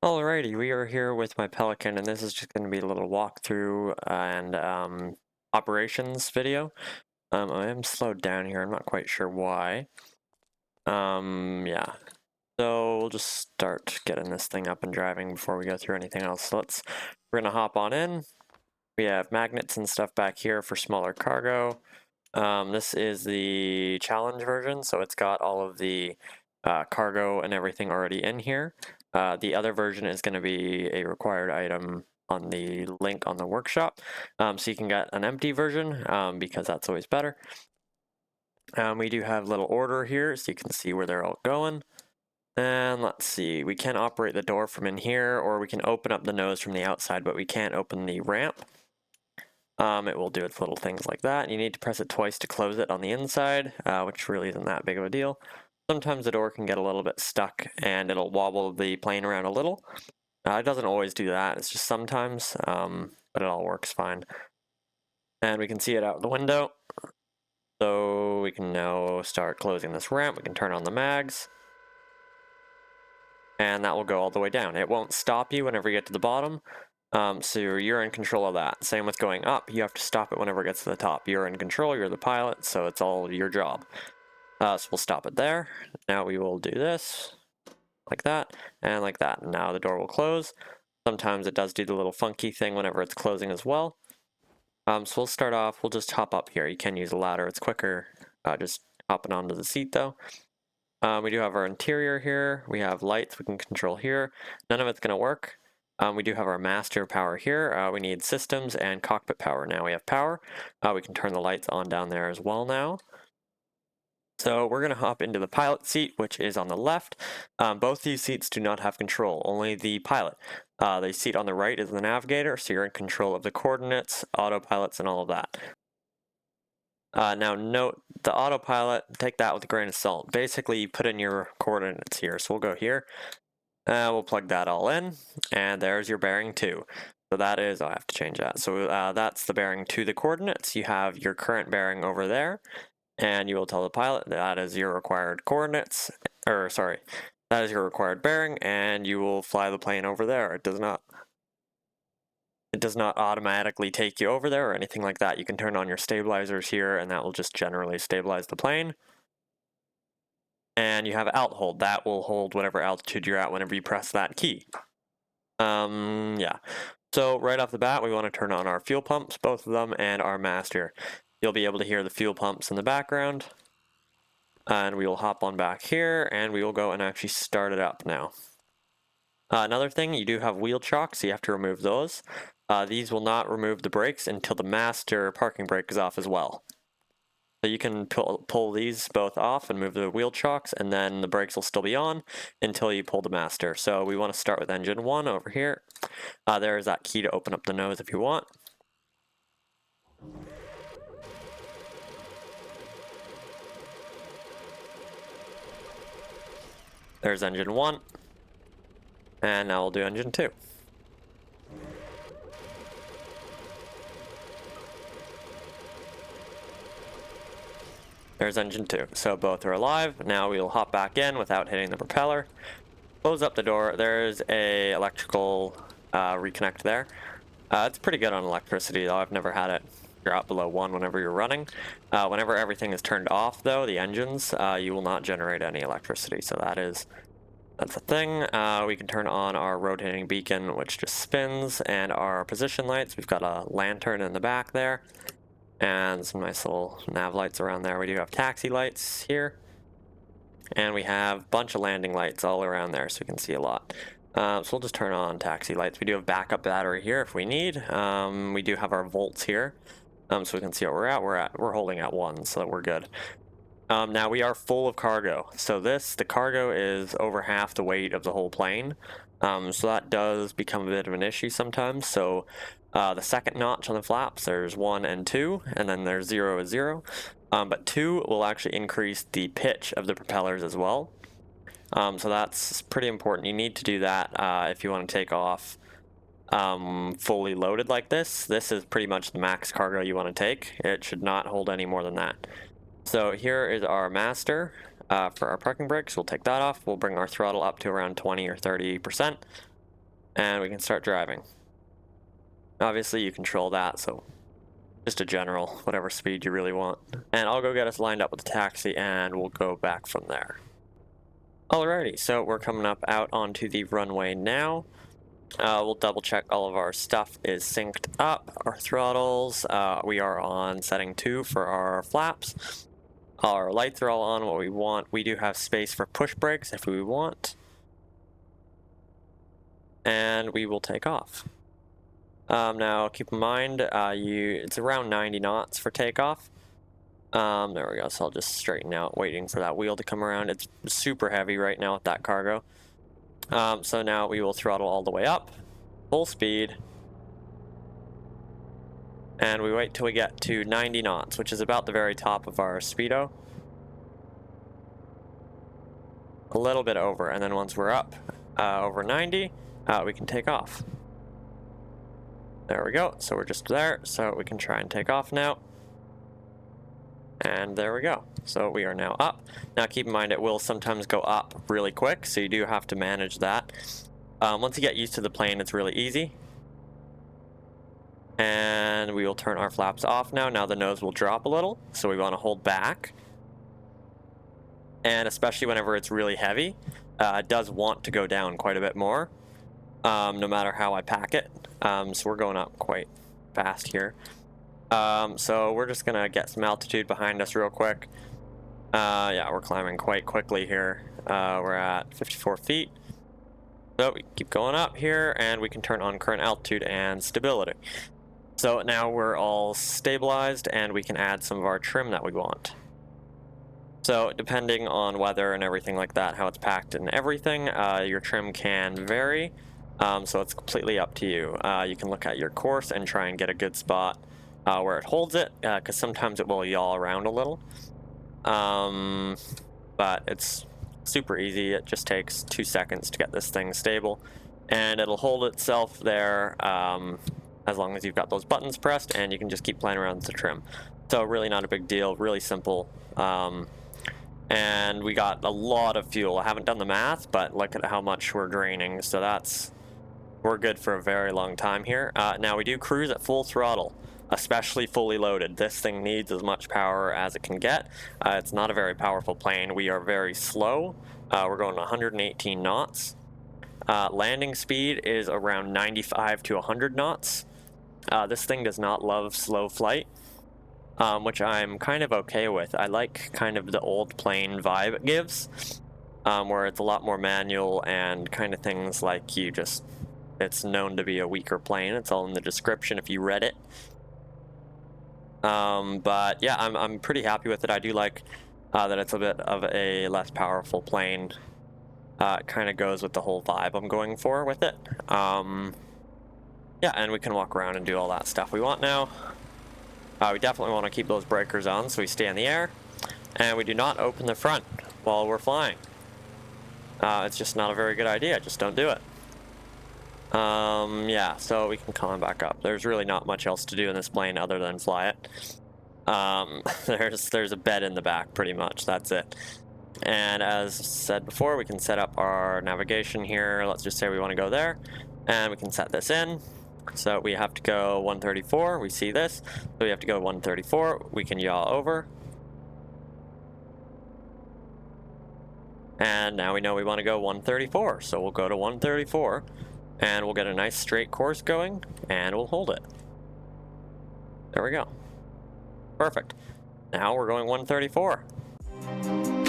Alrighty, we are here with my Pelican, and this is just going to be a little walkthrough and operations video. I am slowed down here. I'm not quite sure why. Yeah. So we'll just start getting this thing up and driving before we go through anything else. So we're gonna hop on in. We have magnets and stuff back here for smaller cargo. This is the challenge version, so it's got all of the cargo and everything already in here. The other version is going to be a required item on the link on the workshop, so you can get an empty version because that's always better. We do have a little order here, so you can see where they're all going. And let's see, we can operate the door from in here, or we can open up the nose from the outside, but we can't open the ramp. It will do its little things like that. You need to press it twice to close it on the inside, which really isn't that big of a deal. Sometimes the door can get a little bit stuck and it'll wobble the plane around a little. It doesn't always do that, it's just sometimes, but it all works fine. And we can see it out the window. So we can now start closing this ramp. We can turn on the mags. And that will go all the way down. It won't stop you whenever you get to the bottom. So you're in control of that. Same with going up, you have to stop it whenever it gets to the top. You're in control, you're the pilot, so it's all your job. So we'll stop it there. Now we will do this, like that, and like that. Now the door will close. Sometimes it does do the little funky thing whenever it's closing as well. So we'll start off, we'll just hop up here. You can use a ladder, it's quicker just hopping onto the seat though. We do have our interior here. We have lights we can control here. None of it's going to work. We do have our master power here. We need systems and cockpit power. Now we have power. We can turn the lights on down there as well now. So we're going to hop into the pilot seat, which is on the left. Both these seats do not have control, only the pilot. The seat on the right is the navigator, so you're in control of the coordinates, autopilots, and all of that. Now note, the autopilot, take that with a grain of salt. Basically, you put in your coordinates here. So we'll go here. We'll plug that all in, and there's your bearing 2. So that is, I have to change that. So that's the bearing to the coordinates. You have your current bearing over there, and you will tell the pilot that is your required coordinates, or sorry, that is your required bearing, and you will fly the plane over there. It does not automatically take you over there or anything like that. You can turn on your stabilizers here, and that will just generally stabilize the plane. And you have alt hold. That will hold whatever altitude you're at whenever you press that key. Yeah. So right off the bat, we want to turn on our fuel pumps, both of them, and our master. You'll be able to hear the fuel pumps in the background. And we will hop on back here, and we will go and actually start it up now. Another thing, you do have wheel chocks, so you have to remove those. These will not remove the brakes until the master parking brake is off as well. So you can pull these both off and move the wheel chocks, and then the brakes will still be on until you pull the master. So we want to start with engine 1 over here. There is that key to open up the nose if you want. There's engine 1. And now we'll do engine 2. There's engine 2. So both are alive. Now we'll hop back in without hitting the propeller. Close up the door. There's a electrical reconnect there. It's pretty good on electricity though. I've never had it drop below 1 whenever you're running. Whenever everything is turned off though, the engines, you will not generate any electricity. So that's a thing. We can turn on our rotating beacon, which just spins, and our position lights. We've got a lantern in the back there. And some nice little nav lights around there. We do have taxi lights here. And we have a bunch of landing lights all around there, so we can see a lot. So we'll just turn on taxi lights. We do have backup battery here if we need. We do have our volts here, so we can see what we're at. We're holding at 1, so we're good. Now we are full of cargo. So the cargo is over half the weight of the whole plane. So that does become a bit of an issue sometimes. So the second notch on the flaps, there's 1 and 2, and then there's 0 and 0. But 2 will actually increase the pitch of the propellers as well. So that's pretty important. You need to do that if you want to take off fully loaded like this. This is pretty much the max cargo you want to take. It should not hold any more than that. So here is our master for our parking brakes. We'll take that off. We'll bring our throttle up to around 20 or 30%. And we can start driving. Obviously you control that, so just a general, whatever speed you really want. And I'll go get us lined up with the taxi and we'll go back from there. Alrighty, so we're coming up out onto the runway now. We'll double check all of our stuff is synced up, our throttles. We are on setting 2 for our flaps. Our lights are all on what we want. We do have space for push brakes if we want. And we will take off. Now keep in mind, it's around 90 knots for takeoff. There we go, so I'll just straighten out, waiting for that wheel to come around. It's super heavy right now with that cargo. So now we will throttle all the way up, full speed, and we wait till we get to 90 knots, which is about the very top of our speedo. A little bit over, and then once we're up over 90, we can take off. There we go, so we're just there, so we can try and take off now. And there we go. So we are now up. Now keep in mind it will sometimes go up really quick, so you do have to manage that. Once you get used to the plane, it's really easy. And we will turn our flaps off now. Now the nose will drop a little, so we want to hold back. And especially whenever it's really heavy, it does want to go down quite a bit more, no matter how I pack it. So we're going up quite fast here. So we're just gonna get some altitude behind us real quick. Yeah, we're climbing quite quickly here. We're at 54 feet. So we keep going up here and we can turn on current altitude and stability. So now we're all stabilized and we can add some of our trim that we want. So depending on weather and everything like that, how it's packed and everything, your trim can vary. So it's completely up to you. You can look at your course and try and get a good spot where it holds it, because sometimes it will yaw around a little. But it's super easy. It just takes 2 seconds to get this thing stable, and it'll hold itself there as long as you've got those buttons pressed, and you can just keep playing around with the trim. So really not a big deal, really simple. And we got a lot of fuel. I haven't done the math, but look at how much we're draining. So we're good for a very long time here. Now we do cruise at full throttle, especially fully loaded. This thing needs as much power as it can get. It's not a very powerful plane. We are very slow. We're going 118 knots. Landing speed is around 95 to 100 knots. This thing does not love slow flight, which I'm kind of okay with. I like kind of the old plane vibe it gives, where it's a lot more manual and kind of things like it's known to be a weaker plane. It's all in the description if you read it. But yeah, I'm pretty happy with it. I do like that it's a bit of a less powerful plane. It kind of goes with the whole vibe I'm going for with it. Yeah, and we can walk around and do all that stuff we want now. We definitely want to keep those breakers on so we stay in the air. And we do not open the front while we're flying. It's just not a very good idea. Just don't do it. Yeah, so we can climb back up. There's really not much else to do in this plane other than fly it. There's a bed in the back, pretty much. That's it. And as said before, we can set up our navigation here. Let's just say we want to go there, and we can set this in. So we have to go 134. We see this, so we have to go 134. We can yaw over. And now we know we want to go 134, so we'll go to 134. And we'll get a nice straight course going, and we'll hold it. There we go. Perfect. Now we're going 134.